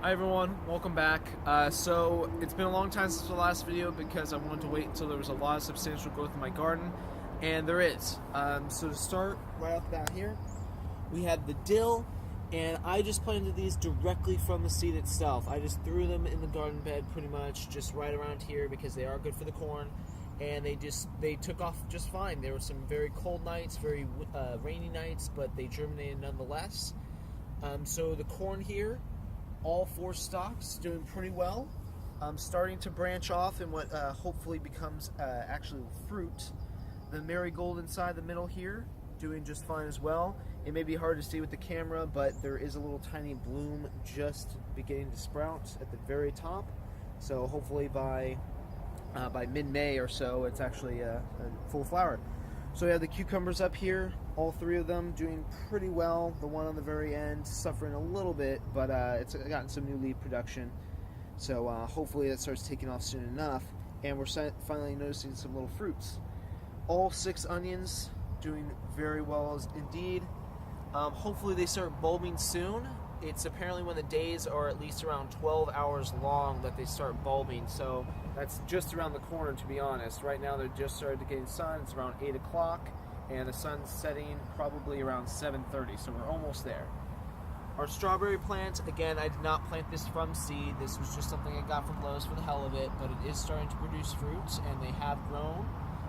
Hi everyone, welcome back. So it's been a long time since the last video because I wanted to wait until there was a lot of substantial growth in my garden, and there is. So to start right off the bat here, we have the dill, and I just planted these directly from the seed itself. I just threw them in the garden bed pretty much just right around here because they are good for the corn, and they took off just fine. There were some very cold nights, very rainy nights, but they germinated nonetheless. So the corn here, all four stalks doing pretty well. Starting to branch off in what hopefully becomes actually fruit. The marigold inside the middle here doing just fine as well. It may be hard to see with the camera, but there is a little tiny bloom just beginning to sprout at the very top. So hopefully by mid-May or so, it's actually a full flower. So we have the cucumbers up here, all three of them doing pretty well. The one on the very end suffering a little bit, but it's gotten some new leaf production. So hopefully that starts taking off soon enough. And we're finally noticing some little fruits. All 6 onions doing very well indeed. Hopefully they start bulbing soon. It's apparently when the days are at least around 12 hours long that they start bulbing. So that's just around the corner, to be honest. Right now they're just started to get sun. It's around 8 o'clock, and the sun's setting probably around 7:30, so we're almost there. Our strawberry plant, again, I did not plant this from seed. This was just something I got from Lowe's for the hell of it, but it is starting to produce fruits, and they have grown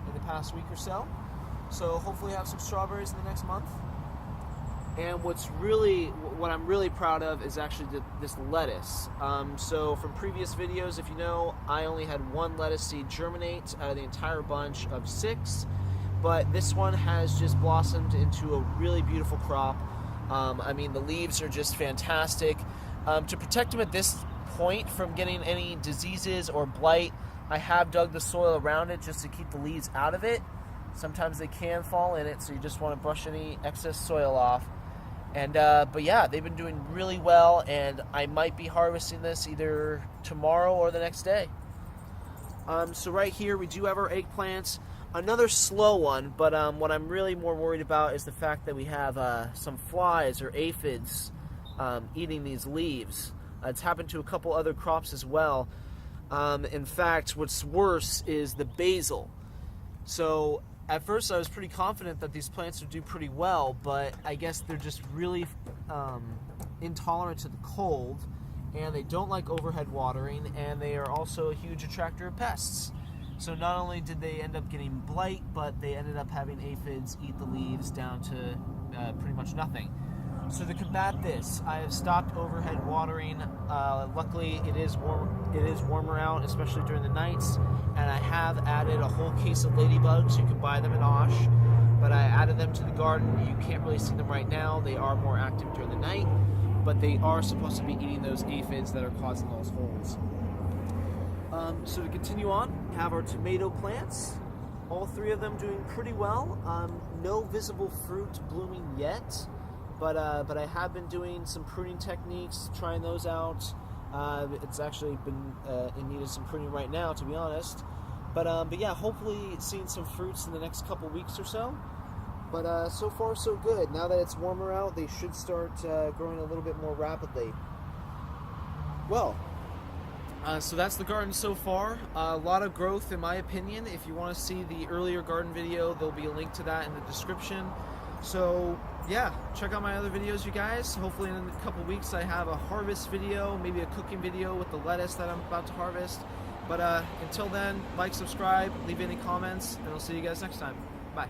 in the past week or so. So hopefully have some strawberries in the next month. And what I'm really proud of is actually this lettuce. So from previous videos, if you know, I only had 1 lettuce seed germinate out of the entire bunch of 6, but this one has just blossomed into a really beautiful crop. I mean, the leaves are just fantastic. To protect them at this point from getting any diseases or blight, I have dug the soil around it just to keep the leaves out of it. Sometimes they can fall in it, so you just want to brush any excess soil off. And but yeah, they've been doing really well, and I might be harvesting this either tomorrow or the next day. So right here we do have our eggplants. Another slow one, but what I'm really more worried about is the fact that we have some flies or aphids eating these leaves. It's happened to a couple other crops as well. In fact, what's worse is the basil. So at first I was pretty confident that these plants would do pretty well, but I guess they're just really intolerant to the cold, and they don't like overhead watering, and they are also a huge attractor of pests. So not only did they end up getting blight, but they ended up having aphids eat the leaves down to pretty much nothing. So to combat this, I have stopped overhead watering. Luckily, it is warmer out, especially during the nights, and I have added a whole case of ladybugs. You can buy them in Osh, but I added them to the garden. You can't really see them right now. They are more active during the night, but they are supposed to be eating those aphids that are causing those holes. So to continue on, have our tomato plants. All 3 of them doing pretty well. No visible fruit blooming yet. But I have been doing some pruning techniques, trying those out. It's actually been in need of some pruning right now, to be honest. But yeah, hopefully seeing some fruits in the next couple weeks or so. But so far so good. Now that it's warmer out, they should start growing a little bit more rapidly. Well, so that's the garden so far. A lot of growth in my opinion. If you want to see the earlier garden video, there'll be a link to that in the description. So yeah, check out my other videos, you guys. Hopefully in a couple weeks I have a harvest video, maybe a cooking video with the lettuce that I'm about to harvest. But until then, like, subscribe, leave any comments, and I'll see you guys next time. Bye.